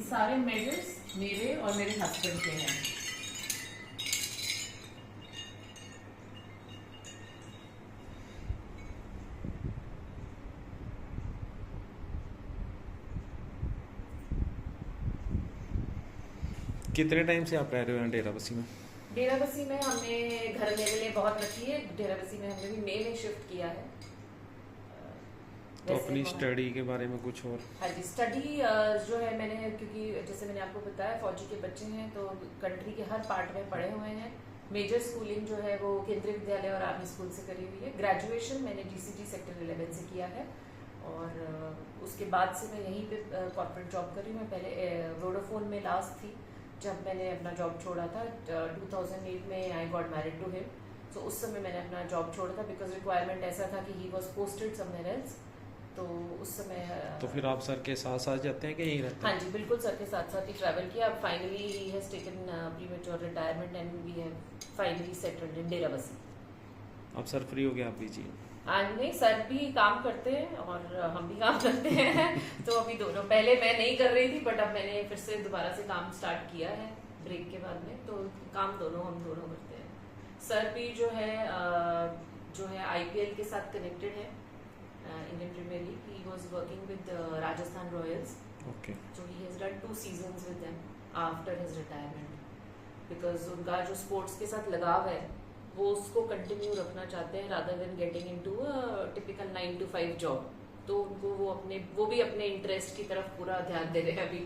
सारे मेडल्स मेरे और मेरे हस्बैंड के हैं। कितने टाइम से आप रह रहे हो यहाँ डेराबस्सी में? डेराबस्सी में हमने घर मेरे लिए बहुत रखी है। डेराबस्सी में हमने भी मई में शिफ्ट किया है। तो अपनी स्टडी के बारे में कुछ और? हाँ जी, स्टडी जो है मैंने, क्योंकि जैसे मैंने आपको बताया फौजी के बच्चे हैं तो कंट्री के हर पार्ट में पढ़े हुए हैं। मेजर स्कूलिंग जो है वो केंद्रीय विद्यालय और आर्मी स्कूल से करी हुई है। ग्रेजुएशन मैंने जीसीटी सेक्टर 11 से किया है और उसके बाद से मैं यहीं पे कॉर्पोरेट जॉब कर रही हूँ। मैं पहले वोडाफोन में लास्ट थी जब मैंने अपना जॉब छोड़ा था 2008 में। I got married to him, so उस समय मैंने अपना जॉब छोड़ा था बिकॉज रिक्वायरमेंट ऐसा था कि he was posted somewhere else. तो उस समय तो फिर आप सर के साथ साथ जाते हैं कि यहीं रहते हैं? हाँ जी, बिल्कुल सर के साथ साथ ही ट्रैवल किया। अब finally he has taken premature retirement and we have finally settled in Derabassi. अब सर फ्री हो गया, आप बिजी हैं? नहीं, सर भी काम करते हैं और हम भी काम करते हैं तो अभी दोनों, पहले मैं नहीं कर रही थी बट अब मैंने फिर से दोबारा से काम स्टार्ट किया है ब्रेक के बाद में, तो काम हम दोनों करते हैं। सर भी जो है आईपीएल के साथ कनेक्टेड है, Indian Premier League. He was working with Rajasthan Royals. Okay. So he has done 2 seasons with them after his retirement because उनका जो स्पोर्ट्स के साथ लगाव है वो उसको कंटिन्यू रखना चाहते हैं rather than getting into a typical 9 to 5 job. तो उनको वो भी अपने इंटरेस्ट की तरफ पूरा ध्यान दे रहे हैं अभी।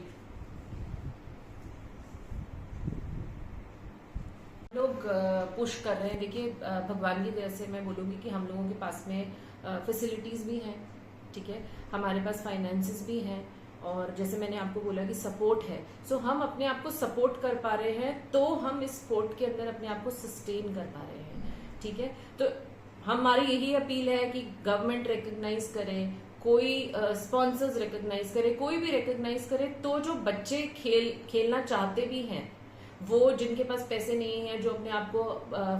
लोग पुश कर रहे हैं। देखिए, भगवान की दया से मैं बोलूँगी कि हम लोगों के पास में फैसिलिटीज़ भी हैं, ठीक है, हमारे पास फाइनेंसेस भी हैं और जैसे मैंने आपको बोला कि सपोर्ट है। सो हम अपने आप को सपोर्ट कर पा रहे हैं तो हम इस स्पोर्ट के अंदर अपने आप को सस्टेन कर पा रहे हैं, ठीक है। तो हमारी यही अपील है कि गवर्नमेंट रिकग्नाइज करे, कोई स्पॉन्सर्स रिकग्नाइज करे, कोई भी रिकग्नाइज करे तो जो बच्चे खेलना चाहते भी हैं, वो जिनके पास पैसे नहीं है, जो अपने आप को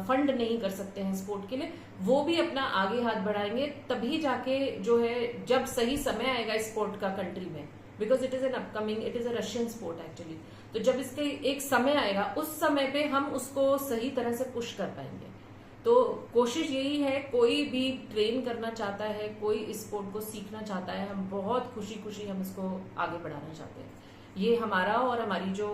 फंड नहीं कर सकते हैं स्पोर्ट के लिए, वो भी अपना आगे हाथ बढ़ाएंगे तभी जाके जो है जब सही समय आएगा इस स्पोर्ट का कंट्री में, because it is an upcoming, it is a Russian sport actually. तो जब इसके एक समय आएगा उस समय पे हम उसको सही तरह से पुश कर पाएंगे। तो कोशिश यही है, कोई भी ट्रेन करना चाहता है, कोई इस स्पोर्ट को सीखना चाहता है, हम बहुत खुशी खुशी हम इसको आगे बढ़ाना चाहते हैं। ये हमारा और हमारी जो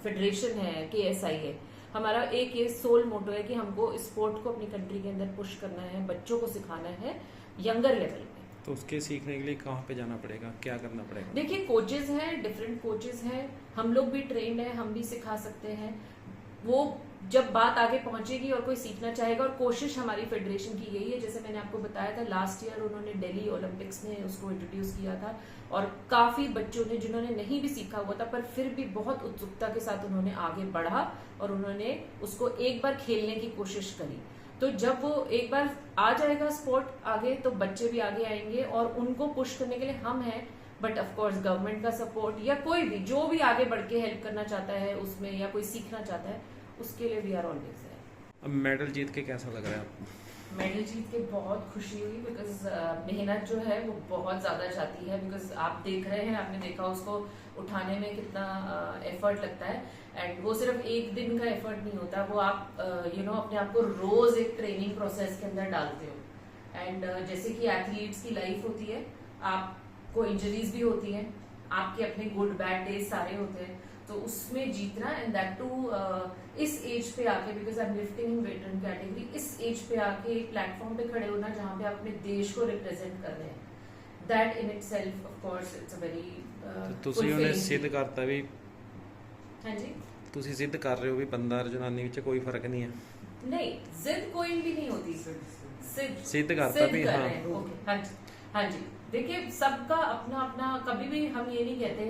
फेडरेशन है KSI है, हमारा एक ये सोल मोटो है कि हमको स्पोर्ट को अपनी कंट्री के अंदर पुश करना है, बच्चों को सिखाना है यंगर लेवल पे। तो उसके सीखने के लिए कहाँ पे जाना पड़ेगा, क्या करना पड़ेगा? देखिए, कोचेज हैं, डिफरेंट कोचेज हैं, हम लोग भी ट्रेंड है, हम भी सिखा सकते हैं। वो जब बात आगे पहुंचेगी और कोई सीखना चाहेगा, और कोशिश हमारी फेडरेशन की यही है, जैसे मैंने आपको बताया था लास्ट ईयर उन्होंने दिल्ली ओलंपिक्स में उसको इंट्रोड्यूस किया था और काफी बच्चों ने जिन्होंने नहीं भी सीखा हुआ था पर फिर भी बहुत उत्सुकता के साथ उन्होंने आगे बढ़ा और उन्होंने उसको एक बार खेलने की कोशिश करी। तो जब वो एक बार आ जाएगा स्पोर्ट आगे तो बच्चे भी आगे आएंगे और उनको पुश करने के लिए हम हैं। बट ऑफ कोर्स गवर्नमेंट का सपोर्ट या कोई भी जो भी आगे बढ़ के हेल्प करना चाहता है उसमें या कोई सीखना चाहता है उसके लिए वी आर ऑलवेज है। अब मेडल जीत के कैसा लग रहा है आपको? मेडल जीत के बहुत खुशी हुई बिकॉज मेहनत जो है वो बहुत ज्यादा जाती है। बिकॉज आप देख रहे हैं, आपने देखा उसको उठाने में कितना एफर्ट लगता है एंड वो सिर्फ एक दिन का एफर्ट नहीं होता, वो आप अपने आप को रोज एक ट्रेनिंग प्रोसेस के अंदर डालते हो। एंड जैसे कि एथलीट्स की लाइफ होती है, आपको इंजरीज भी होती हैं, आपके अपने गुड बैड डेज सारे होते हैं, तो उसमें जीतना एंड दैट टू इस एज पे आके, because I am lifting in veteran category, इस एज पे आके एक प्लेटफॉर्म पे खड़े होना जहाँ पे आप अपने देश को रिप्रेजेंट कर रहे हैं, that in itself of course it's a very ਤੁਸੀਂ ਉਹਨੇ ਸਿੱਧ ਕਰਤਾ ਵੀ। ਹਾਂਜੀ, ਤੁਸੀਂ ਸਿੱਧ ਕਰ ਰਹੇ ਹੋ ਵੀ ਬੰਦਾ ਜਨਾਨੀ ਵਿੱਚ ਕੋਈ ਫਰਕ ਨਹੀਂ ਹੈ। नहीं, जिद कोई भी नहीं होती, सिद्ध करता भी, कर हाँ। रहे हैं। ओके, हाँ जी, हाँ जी। देखिए, सबका अपना अपना, कभी भी हम ये नहीं कहते,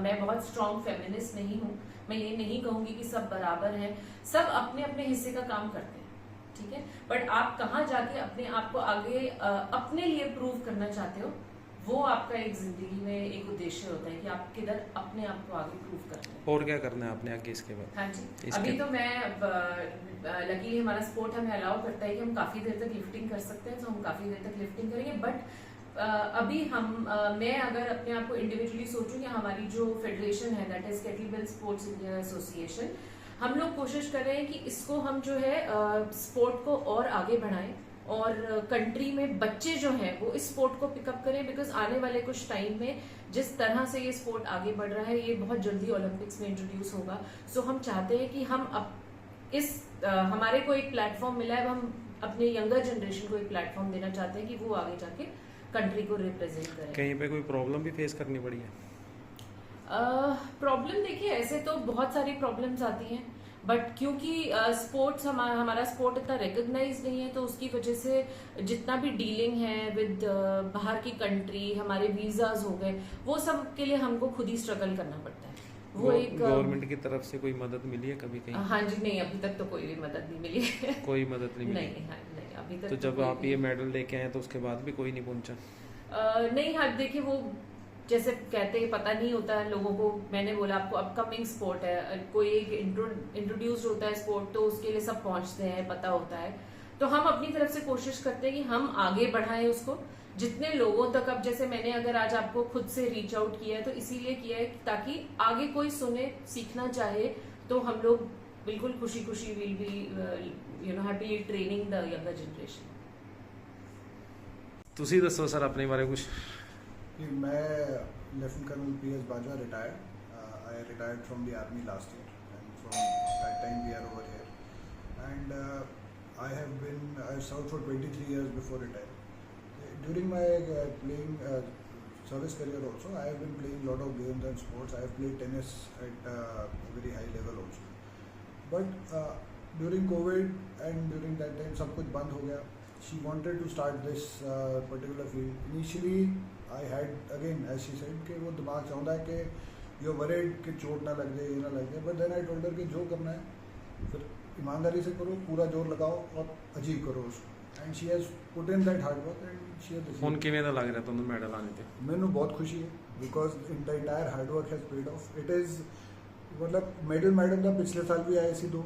मैं बहुत स्ट्रॉन्ग फेमिनिस्ट नहीं हूँ, मैं ये नहीं कहूंगी कि सब बराबर हैं, सब अपने अपने हिस्से का काम करते हैं, ठीक है। बट आप कहाँ जाके अपने आप को आगे अपने लिए प्रूव करना चाहते हो, वो आपका एक जिंदगी में एक उद्देश्य होता है कि आप किधर अपने आप को आगे प्रूव करते हैं। और क्या करना है आपने आगे इसके बाद? हाँ जी, अभी तो मैं लकीली हमारा स्पोर्ट हमें अलाउ करता है कि हम काफी देर तक लिफ्टिंग कर सकते हैं, तो हम काफी देर तक लिफ्टिंग करेंगे। बट अभी मैं अगर अपने आप को इंडिविजुअली सोचूं या हमारी जो फेडरेशन है that is kettlebell sports India association, हम लोग कोशिश कर रहे हैं कि इसको हम जो है स्पोर्ट को और आगे बढ़ाएं और कंट्री में बच्चे जो हैं वो इस स्पोर्ट को पिकअप करें, बिकॉज आने वाले कुछ टाइम में जिस तरह से ये स्पोर्ट आगे बढ़ रहा है ये बहुत जल्दी ओलंपिक्स में इंट्रोड्यूस होगा। सो हम चाहते हैं कि हम अब हमारे को एक प्लेटफॉर्म मिला है, हम अपने यंगर जनरेशन को एक प्लेटफॉर्म देना चाहते हैं कि वो आगे जाके कंट्री को रिप्रेजेंट करें। कहीं पे कोई प्रॉब्लम भी फेस करनी पड़ी है? प्रॉब्लम देखिए ऐसे तो बहुत सारी प्रॉब्लम्स आती हैं, बट क्योंकि स्पोर्ट्स हमारा स्पोर्ट इतना रिकॉग्नाइज नहीं है तो उसकी वजह से जितना भी डीलिंग है विद बाहर की कंट्री, हमारे वीजाज हो गए, वो सब के लिए हमको खुद ही स्ट्रगल करना पड़ता है। वो एक गवर्नमेंट की तरफ से कोई मदद मिली है कभी कहीं? हाँ जी, नहीं अभी तक तो कोई भी मदद नहीं मिली है। कोई मदद नहीं मिली? नहीं, हाँ, नहीं अभी तक तो जब आप ये मेडल लेके आए तो उसके बाद भी कोई नहीं पहुंचा? नहीं, हाँ देखिए वो जैसे कहते हैं पता नहीं होता है लोगों को, मैंने बोला आपको अपकमिंग स्पोर्ट है, कोई एक इंट्रोड्यूस होता है स्पोर्ट तो उसके लिए सब पहुंचते हैं, पता होता है, तो हम अपनी तरफ से कोशिश करते हैं कि हम आगे बढ़ाएं उसको जितने लोगों तक। अब जैसे मैंने अगर आज आपको खुद से रीच आउट किया है तो इसीलिए किया है ताकि आगे कोई सुने, सीखना चाहे तो हम लोग बिल्कुल खुशी खुशी will be happily training the younger generation. ਤੁਸੀਂ ਦੱਸੋ ਸਰ ਆਪਣੇ ਬਾਰੇ ਕੁਝ। मैं lieutenant colonel PS Bajwa retired. I retired from the army last year, and from that time we are over here. And I served for 23 years before retiring. During my playing service career also, I have been playing a lot of games and sports. I have played tennis at a very high level also. But during COVID and during that time, सब कुछ बंद हो गया. She wanted to start this particular field. Initially, I had again, as she said, कि वो दिमाग चाहता है कि you're worried कि चोट ना लग जाए, ये ना लग जाए. But then I told her कि जो करना है फिर ईमानदारी से करो, पूरा जोर लगाओ और अचीव करो उसको. And she has put in that hard work and she has achieved. ਹੁਣ ਕਿਵੇਂ ਦਾ ਲੱਗ ਰਿਹਾ ਤੁਹਾਨੂੰ ਮੈਡਲ ਆने ਤੇ? ਮੈਨੂੰ बहुत खुशी है because the entire hard work has paid off. It is मतलब मेडल था, पिछले साल भी आए सी 2,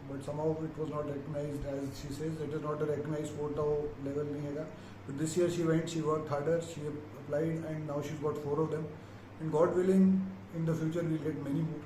but somehow it was not recognized. As she says, it is not a recognized sport, तो level नहीं है. But this year she went, she worked harder, she applied, and now she's got 4 of them. And God willing, in the future we'll get many more.